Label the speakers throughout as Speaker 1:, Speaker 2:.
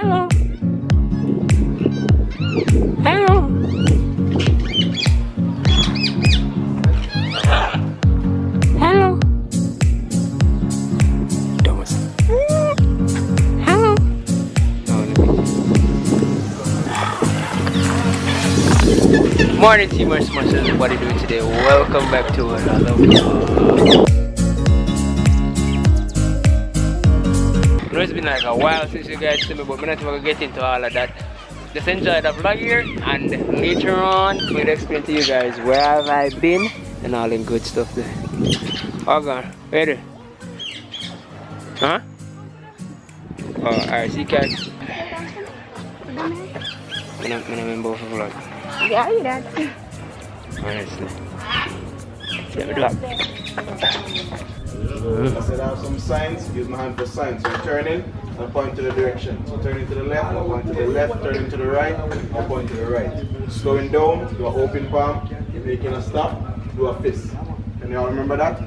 Speaker 1: Hello. Hello. Hello. Thomas. Hello. Morning team, Ismash. What are you doing today? Welcome back to another vlog. I know it's been like a while since you guys see me, but we're not going to get into all of that. Just enjoy the vlog here, and later on we'll explain to you guys where have I been and all the good stuff there. Oh god, ready? Huh? Oh, alright, see guys. I'm both vlog.
Speaker 2: Yeah, you did.
Speaker 1: Honestly. Let me do that.
Speaker 3: I said I have some signs, use my hand for signs. So turn in and point to the direction. So turning to the left, I'll point to the left, turning to the right, I'll point to the right. Slowing down, do an open palm, making a stop, do a fist. Can you all remember that?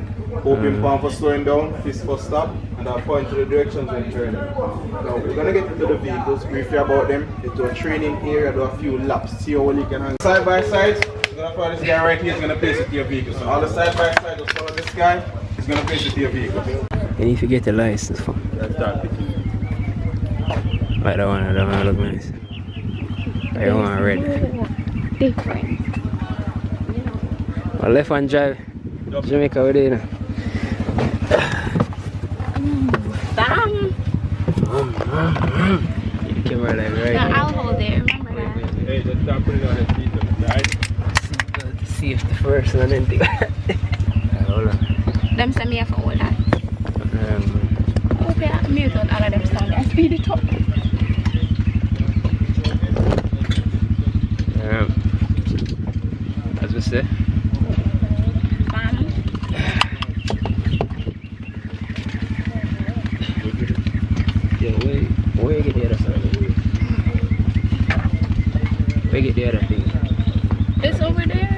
Speaker 3: Open palm for slowing down, fist for stop, and I'll point to the directions when turning. Now we're gonna get into the vehicles, briefly about them, into a training area, do a few laps, see how well you can hang. Side by side, you're gonna follow this guy right here, he's gonna place it to your vehicle. So all the side by side, just follow this guy. He's gonna place it to your vehicle.
Speaker 1: And if you get the license for
Speaker 3: Let's start picking.
Speaker 1: like that one look nice. I don't want red.
Speaker 2: Different.
Speaker 1: Well, left hand drive. Jamaica with it, you know.
Speaker 2: Bam!
Speaker 1: The camera like right.
Speaker 2: No, I'll hold it, remember that.
Speaker 3: Hey, just start putting it on his feet, right?
Speaker 1: Safety first and then think. Hold on.
Speaker 2: Them send me for all that. Okay, I mute out all of them sound and speed it up.
Speaker 1: As we say.
Speaker 2: Bam.
Speaker 1: Yeah, where you get the other side? Where you get the other thing?
Speaker 2: It's over there.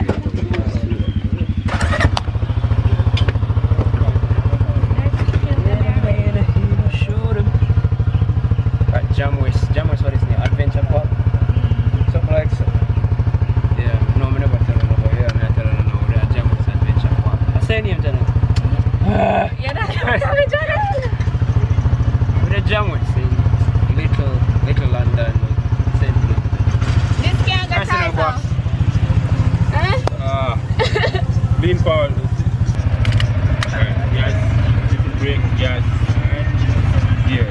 Speaker 1: JAMWEST, what is it? Adventure Park? Something like so. Yeah, no, I never tell them about here. I tell them now, they are JAMWEST Adventure Park. I say name, Janet.
Speaker 2: Yeah, that's what I'm doing.
Speaker 1: With the JAMWEST in Little London, St. Elizabeth.
Speaker 2: This can't get tight now.
Speaker 3: Lean forward. Alright, yes. Little brake, yes. Gear.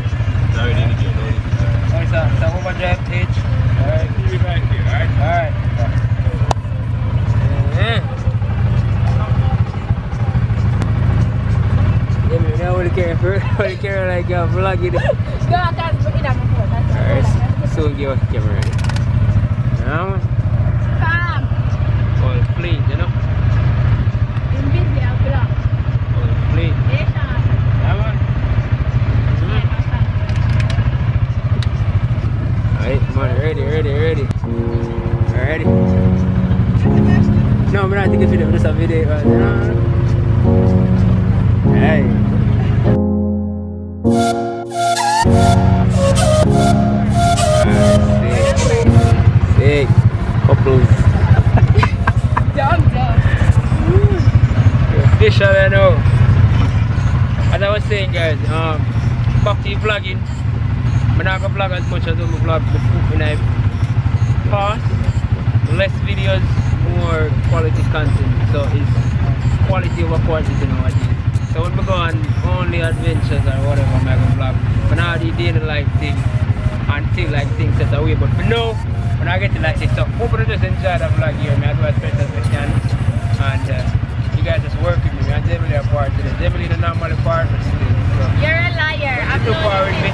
Speaker 3: Now we need to gear.
Speaker 1: So overdrive H.
Speaker 3: Alright, leave it right here, alright?
Speaker 1: Alright. Yeah, me now will carry like a vlog in it.
Speaker 2: No, that's what it is.
Speaker 1: Alright, so give us the camera. Now,
Speaker 2: Bam.
Speaker 1: all clean, you know?
Speaker 2: In busy, I'll put up.
Speaker 1: All clean. Come on. Alright, come on, ready. Ready? No, I'm not taking a video, just a video. Hey. Sick. Couples.
Speaker 2: Dumb.
Speaker 1: You're official, I know. As I was saying, guys, back to vlogging. I'm not going to vlog as much as I vlog before when I pass. Less videos, more quality content. So it's quality over quantity nowadays. So when we go on only adventures or whatever, I'm going to vlog. But now the daily life thing until like things set away. But for now, when I get to like this, so hope you just enjoy the vlog here. I do as best as I can. And you guys just work with me. I'm definitely a part of it. Definitely the normal part, but still. So.
Speaker 2: You're a liar. I'm
Speaker 1: Too far with me.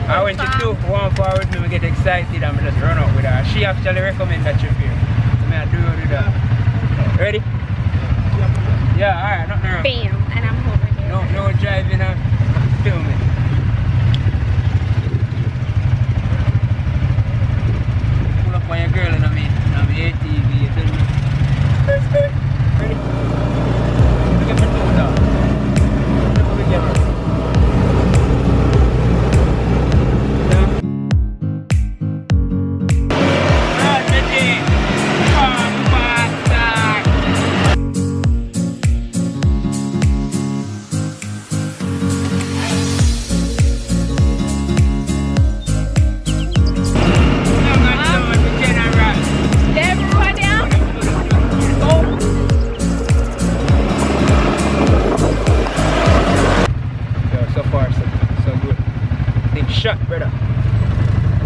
Speaker 1: I went to 1 far with me, we get excited and we just run out with her. She actually recommended that trip here. So I do that. Ready? Yeah, alright, nothing wrong.
Speaker 2: Bam, and I'm over here.
Speaker 1: No driving and filming. Pull up on your girl and I'm ATV, you tell me. Ready? Look at my toe down. Look at my camera.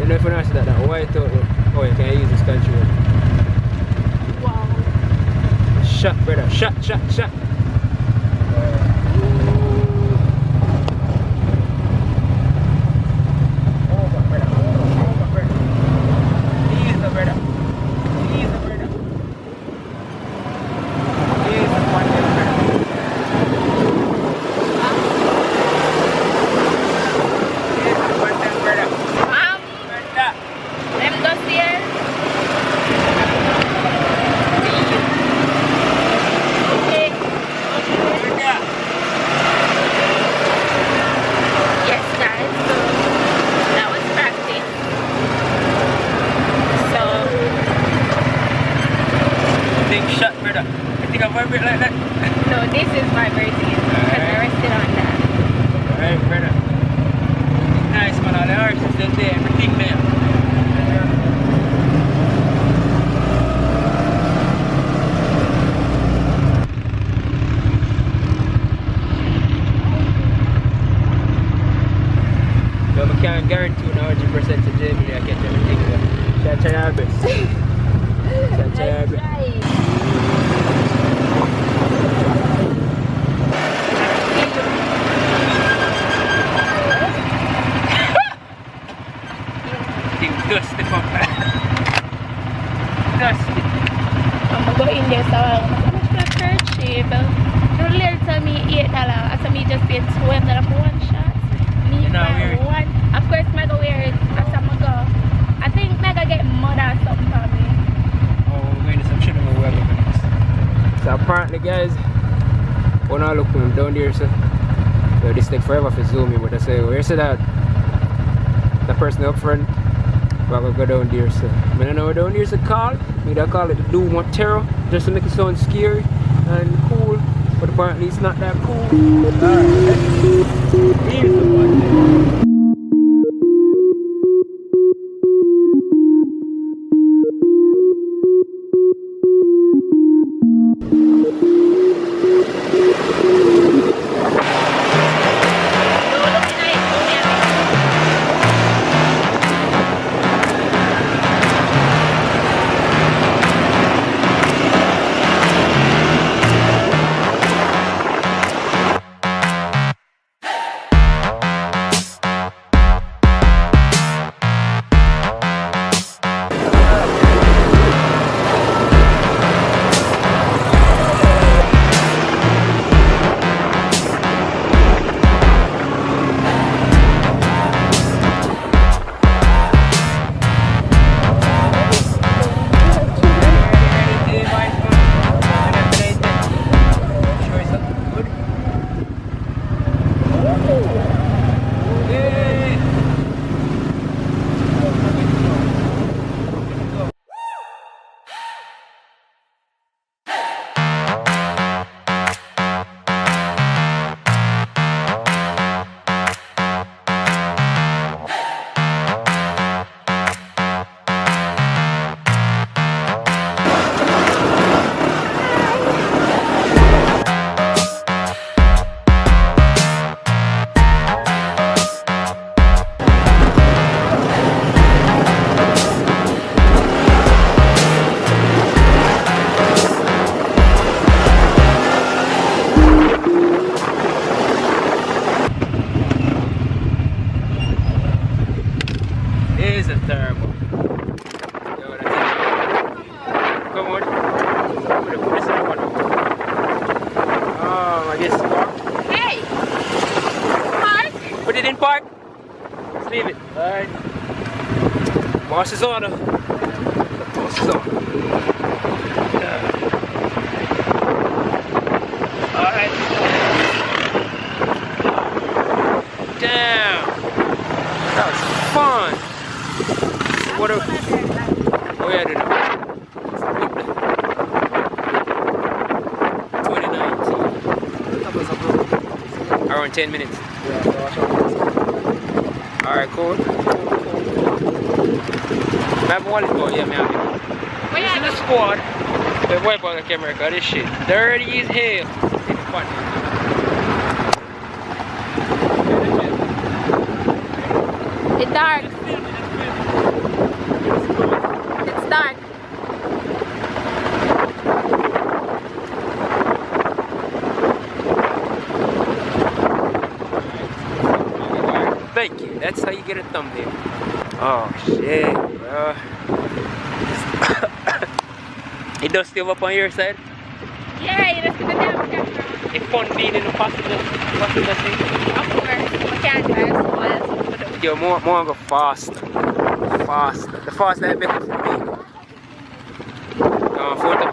Speaker 1: don't know if you know that white out. Oh, you can use this control.
Speaker 2: Wow.
Speaker 1: Shot, brother. Shot. Over, brother. Easy, brother. Easy, brother. Easy, one day, brother. Easy, one day, brother. Brother.
Speaker 2: Them go here. Okay.
Speaker 1: Brother.
Speaker 2: Yes, guys. So that was practice. So
Speaker 1: Big shot, brother. I think I vibrate like that.
Speaker 2: no, this is vibrating because I rested on that.
Speaker 1: Alright, brother. Nice, man. All the horses still there. Everything there. Well, I can't guarantee 100% to Jamie I get everything. Shall try our best. Shall try our best. Dusty fuck. Dusty.
Speaker 2: I'm gonna go in there so how much for a kerchief? The lady tell me $8. After me just paid $12 for one shot. Me
Speaker 1: You know,
Speaker 2: buy
Speaker 1: weird.
Speaker 2: one. Of course, I'm gonna wear it after I go. I think I'm gonna get mud or something for me.
Speaker 1: Oh, we're going to some shit over where we're going. So apparently, guys, when I look down there, so this take forever for zooming, but I say, where is that? The person up front. But we'll go down there, so I don't know where down there's a call. Maybe I call it the Doom or Terror, just to make it sound scary and cool. But apparently it's not that cool. Alright, here's the one thing. Leave it. Alright. Boss is order. Boss is order. Alright. Damn. That was fun. What a... Oh yeah, I did it. 2019. Around 10 minutes. Alright, cool. I have one go, yeah, man. This is the squad. Wait, wipe out the camera, cause this shit dirty as hell. It's fun.
Speaker 2: It's dark.
Speaker 1: get a thumbnail. Oh shit, bro. It does stay up on your side?
Speaker 2: Yeah, you just see the damn camera.
Speaker 1: It's fun being in the passenger seat.
Speaker 2: Of course, we can't drive so well.
Speaker 1: Yo, more go fast. Fast. The faster I better for me. Photo.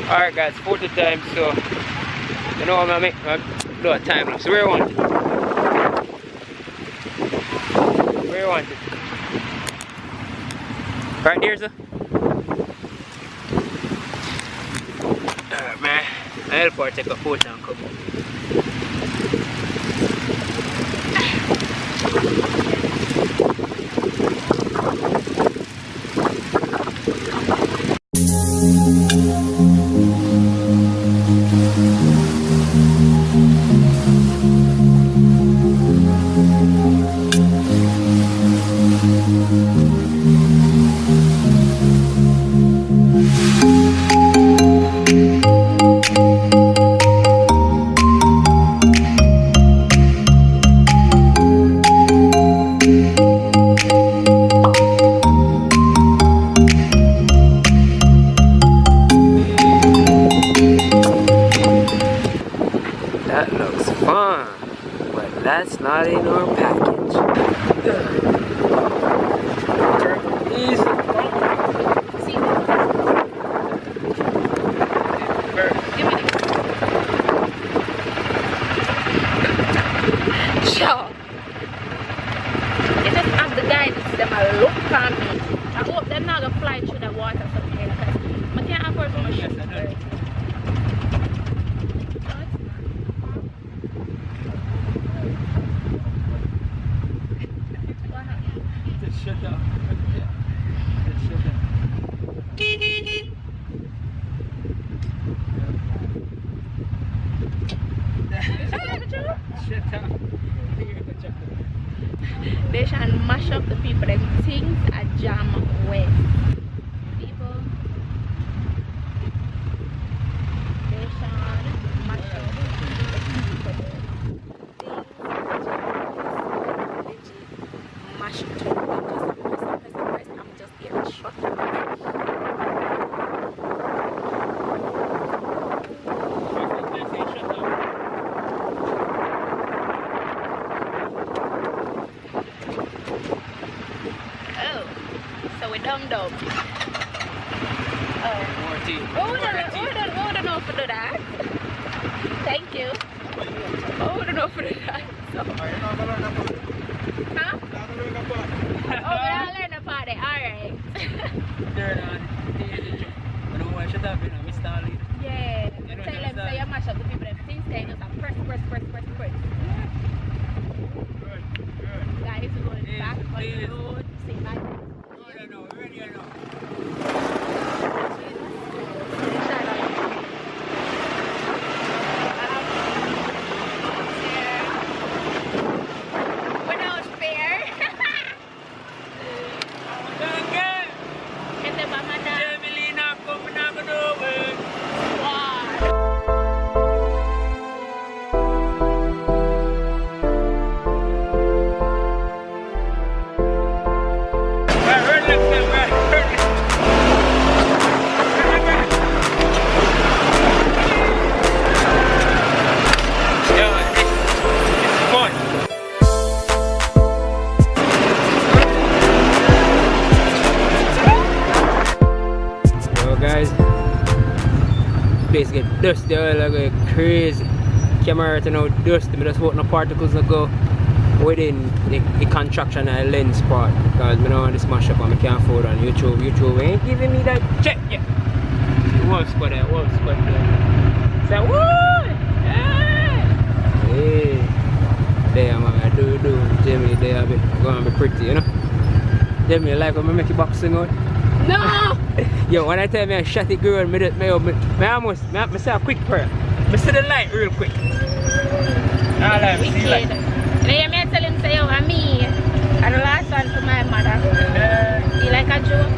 Speaker 1: Alright guys, photo time, so you know I'm gonna do a time lapse. Where you want it? Where you want it? Right there, sir. Alright man, I'll help her take a photo and come up. That looks fun, but that's not in our package. Easy.
Speaker 2: See? Give me this. Sure. You just have the guys them a look at me. I hope they're not gonna fly through the water something because I can't afford for my shoes.
Speaker 1: Shut up. Shut up.
Speaker 2: They shall mash up the people and things at JAMWEST. People, they shall mash up the people. Mash it up. I'm just here to shut up. So we dumb. Oh.
Speaker 1: More tea.
Speaker 2: We wouldn't know for do that. Thank you. We wouldn't know for do that. So. Huh? Oh, we all learn a party. Alright. Yeah. Tell them say you mash up the people. Things they just have press. Guys, we're going back on the road. Say bye.
Speaker 1: Place get dusty, like crazy. Camera right now dusty, but just want no particles to go within the contraction and lens part. Because I don't want to smash up and I can't afford on YouTube. YouTube ain't giving me that check yet. Wolf squad there. Say what? Hey. There man, I do. Jamie, they are gonna be pretty, you know? Jamie, like when I make you boxing out?
Speaker 2: No!
Speaker 1: Yo, when I tell me I shot it girl, I say a quick prayer. I see the light real quick. All right, see the light.
Speaker 2: Then I tell him say, oh, me. And the last one to my mother. You like a joke?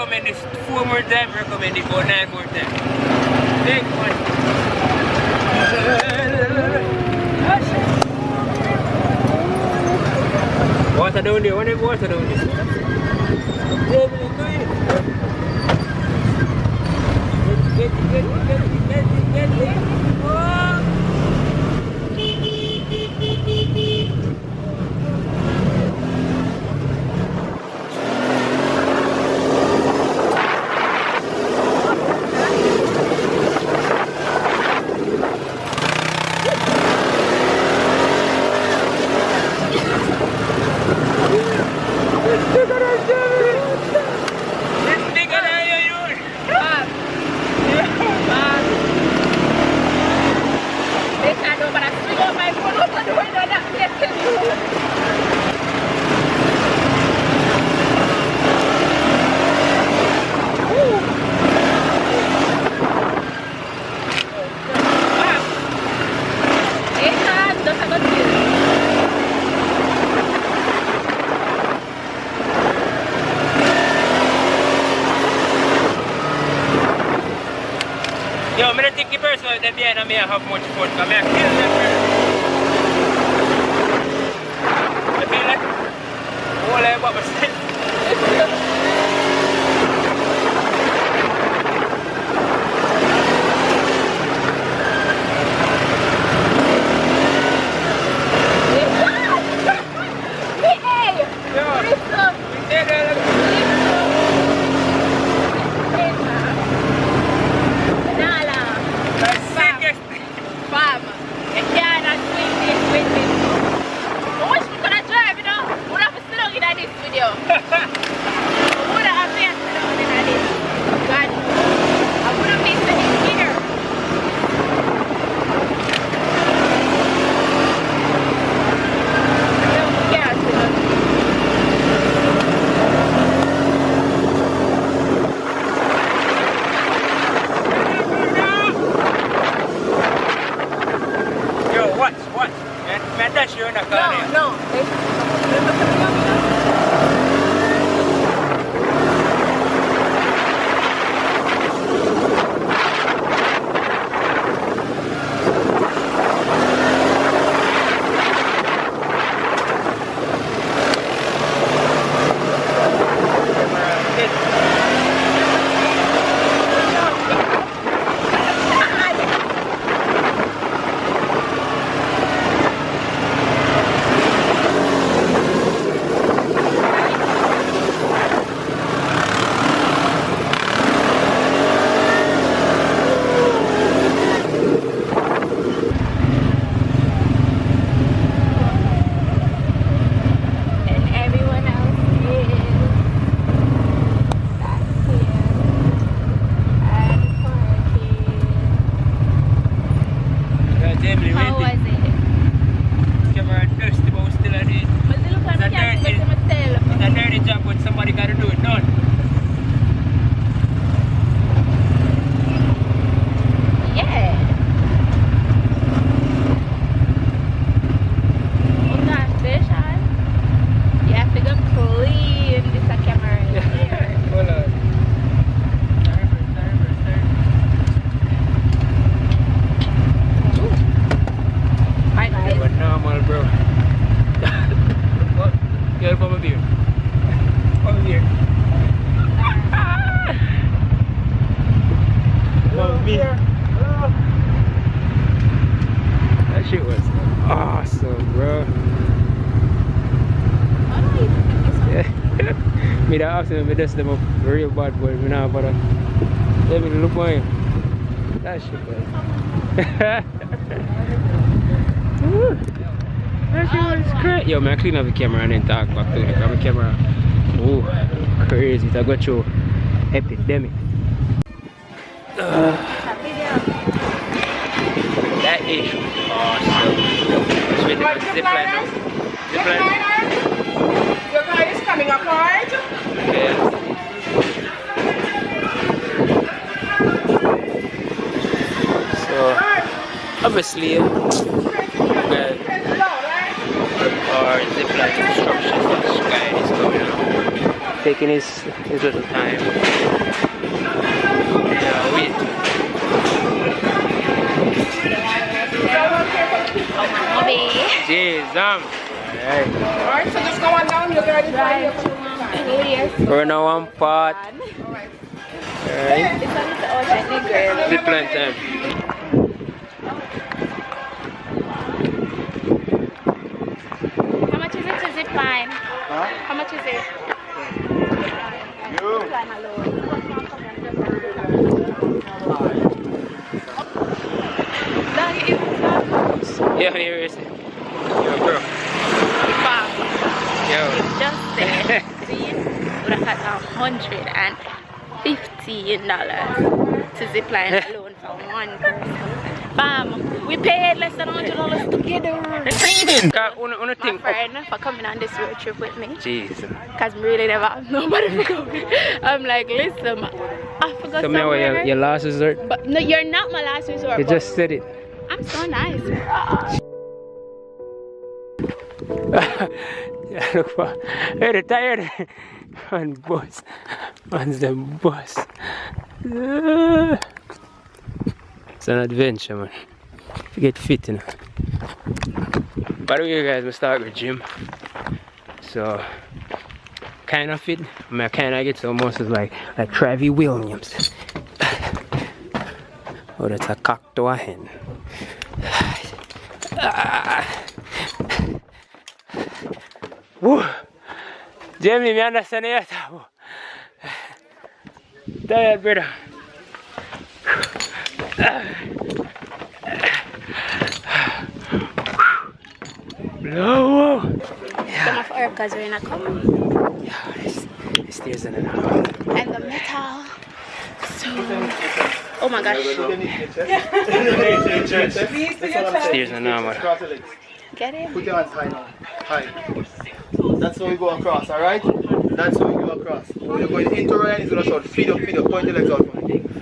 Speaker 1: recommend this 4 more times, recommend it for 9 more times. Big one. Water down there, what is water down there? Get it. Oh. Yo, I'm gonna take the person out there behind and I have much fun because I kill them first. I feel like all I want myself. That shit was awesome, bro. Me that awesome, me just them up real bad boy. Me now, but let me look for him. That shit was. That shit was great. Yo, man, I clean up the camera and then talk back to it. The camera, oh, crazy. I got you epidemic. That is awesome. Let's wait for the zipline now. Zipline.
Speaker 4: Your car is coming apart.
Speaker 1: Okay. So, obviously, our zipline instructions, this guy is coming up. taking his little time. Yeah, wait. Jeez, alright.
Speaker 4: Alright, so just go on down. You're ready to drive.
Speaker 1: We're in one part. Alright. Zipline time.
Speaker 2: How much is it to zip line?
Speaker 3: Huh?
Speaker 2: How much is it?
Speaker 3: You.
Speaker 1: Yo, here is it. Yo, bro. Yo.
Speaker 2: Just said, see, would have had $115 to zip line alone for one person. Fam, we paid less than $100 together. My friend for coming on this road trip with me.
Speaker 1: Jeez.
Speaker 2: Cause I'm really never have nobody for coming. I'm like, listen, I forgot
Speaker 1: Tell me
Speaker 2: somewhere.
Speaker 1: your last resort.
Speaker 2: But no, you're not my last resort.
Speaker 1: You just said it.
Speaker 2: I'm so nice.
Speaker 1: Yeah, look for. Hey, they're tired. On bus. On the bus. It's an adventure, man. You get fit, you know. By the way, guys, we start with gym. So, kind of fit. I mean, I kind of get so muscles like Travis Williams. Oh, that's a cock to a hen. Woo! Jamie, me understand yet? Tired, brother. Blow!
Speaker 2: Some of our because we're in a cup.
Speaker 1: Yeah, this stairs in it.
Speaker 2: And the metal. So, oh my gosh.
Speaker 1: Stairs in normal.
Speaker 2: Get it?
Speaker 3: Put your hands high now. High. That's how we go across, alright? That's how you go across. When you're going into Ryan, it's going to shout feet up, point your legs out.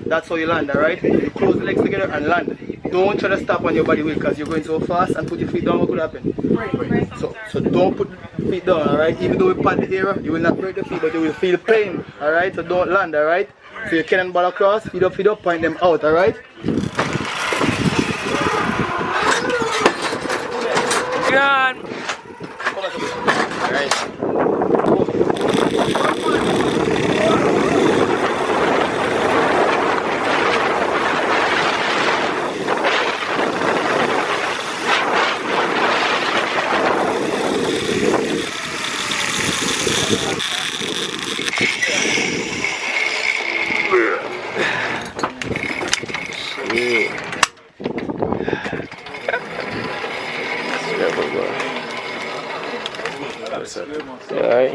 Speaker 3: That's how you land, alright? You close the legs together and land. Don't try to stop on your body weight because you're going so fast and put your feet down, what could happen? So don't put feet down, alright? Even though we pad the area, you will not break the feet, but you will feel pain, alright? So don't land, alright? So you cannonball across, feet up, point them out, alright?
Speaker 1: God!
Speaker 3: Alright.
Speaker 1: Alright.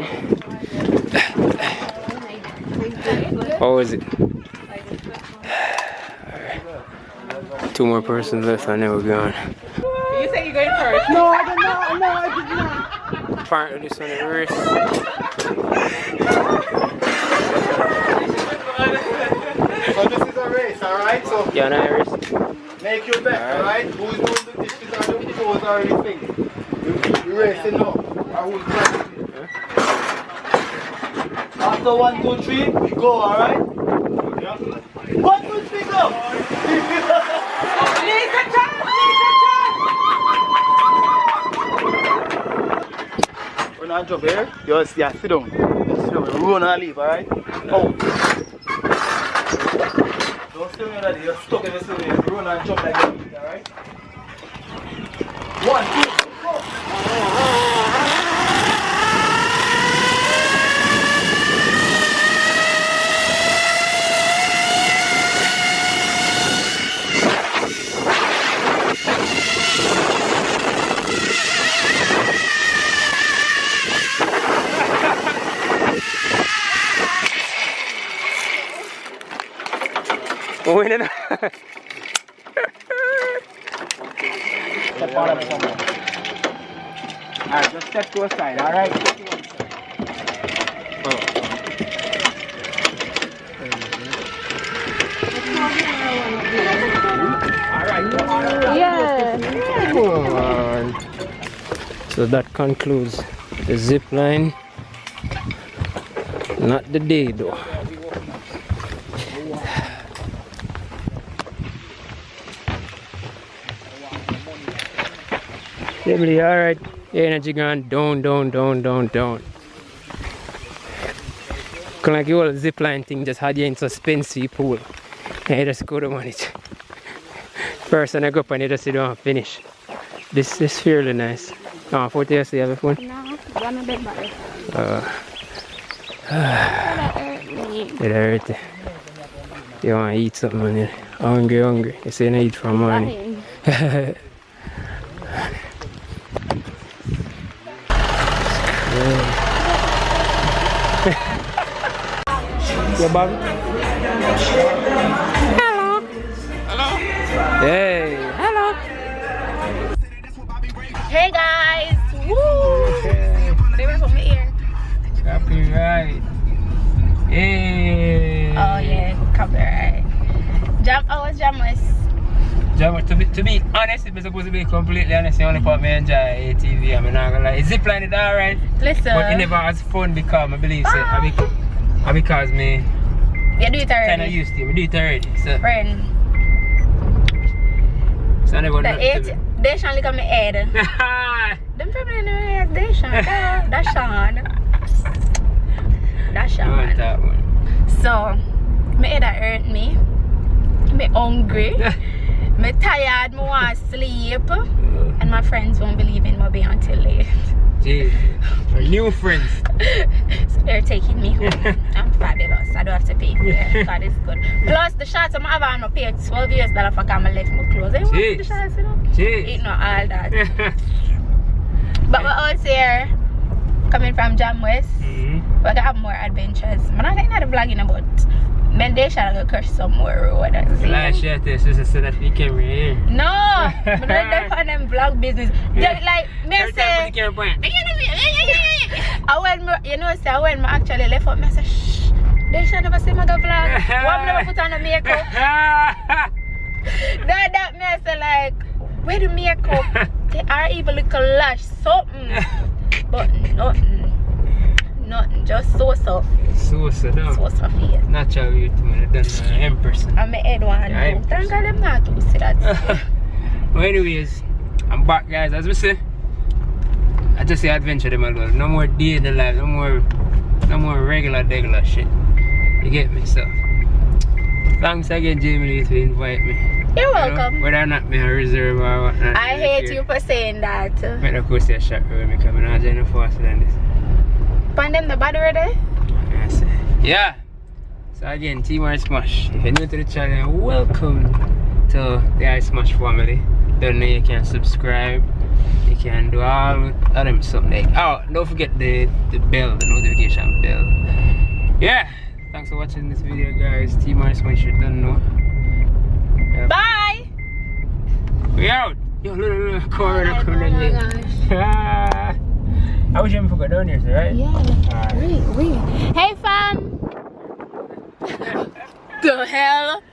Speaker 1: What was it? Alright. 2 more persons left and then we're gone.
Speaker 4: You say you're going first? No, I did not.
Speaker 1: Apparently this one is wrist.
Speaker 3: So this is a race, alright? So
Speaker 1: Yeah, no wrist.
Speaker 3: make your bet, alright? Who's doing the dishes and the clothes are everything? You're racing now. Or who's practicing? After 1, 2, 3, we go, alright? 1, 2, 3, go!
Speaker 4: Lead the charge!
Speaker 3: We're not jump here. Just, yeah, sit down. Just sit down. We run and leave, alright? Oh. Don't stay on that. You're stuck in the city. Run and jump like that, alright? 1, 2, go!
Speaker 1: We're winning.
Speaker 3: Step out of it somewhere. Alright, just step to a side, alright?
Speaker 2: Yeah.
Speaker 1: Come on. So that concludes the zip line. Not the day though. Emily, alright. Your energy gone down. Kind like your zipline thing just had you in suspense pool. And you just go to manage. First and I go up and you just don't finish. This is fairly nice. Oh, 40 years, you have a phone?
Speaker 2: No, one of them bottle.
Speaker 1: It hurt. You want to eat something, man. Hungry. You say you eat from morning. Yeah, Bobby?
Speaker 2: Hello.
Speaker 1: Hey.
Speaker 2: Hello. Hey guys. Woo. They were from my ear.
Speaker 1: Copyright. Hey.
Speaker 2: Oh yeah, copyright. JAMWEST.
Speaker 1: To be honest, if I'm supposed to be completely honest, the only part I enjoy ATV, I'm not gonna lie. Zipline is alright.
Speaker 2: Listen.
Speaker 1: But it never has fun because I believe so. Because me
Speaker 2: You do it already.
Speaker 1: kinda used to it. I do it already. So
Speaker 2: Friend.
Speaker 1: So I never
Speaker 2: The 8 they shall look at my head. Them people in the head, they shall. That's Sean. That's
Speaker 1: I want
Speaker 2: Sean.
Speaker 1: that one.
Speaker 2: So, my head hurt me. Me hungry. Me tired. Me want to sleep. And my friends won't believe in me until late.
Speaker 1: Jeez. Our new friends.
Speaker 2: So they're taking me home. I'm fabulous. I don't have to pay for it. God is good. Plus the shots I'm having, I paid $12 for camera left my clothes. I want the shots, you know.
Speaker 1: Jeez.
Speaker 2: It's not all that. But we're out here coming from JAMWEST. We're gonna have more adventures. I'm not getting out of vlogging about Mendation. I'm gonna crush some more road.
Speaker 1: Last year, this is so that we came here.
Speaker 2: No, I'm not on them vlog business. Just like me say, I when I actually left out, I said, shh, they should never see my vlog. Why never put on the makeup? that me I say like, where the makeup? They are even little lash something, but nothing, just so.
Speaker 1: So no.
Speaker 2: So face.
Speaker 1: Natural beauty, man. I done person.
Speaker 2: And my head one.
Speaker 1: Yeah,
Speaker 2: Thank God I'm not to see that.
Speaker 1: Well, anyways, I'm back, guys. As we say, I just say adventure them alone. No more day in the life. No more regular shit. You get me? So, thanks again, Jamie, to invite me.
Speaker 2: You're welcome.
Speaker 1: Whether or not me a reserve or whatnot.
Speaker 2: I hate you for saying that.
Speaker 1: But of course, a shot with me because I'm not doing faster than this.
Speaker 2: Pandem the bad already?
Speaker 1: Yes. Yeah. So again, Team Ismash. If you're new to the channel, welcome to the Ismash family. Don't know you can subscribe. You can do all of them something. Oh, don't forget the bell, the notification bell. Yeah. Thanks for watching this video, guys. Team Ismash, you don't know.
Speaker 2: Bye.
Speaker 1: We out. Yo, little corner coming in. I wish you forgot down here, right?
Speaker 2: Yeah. Really. Hey, fam. The hell?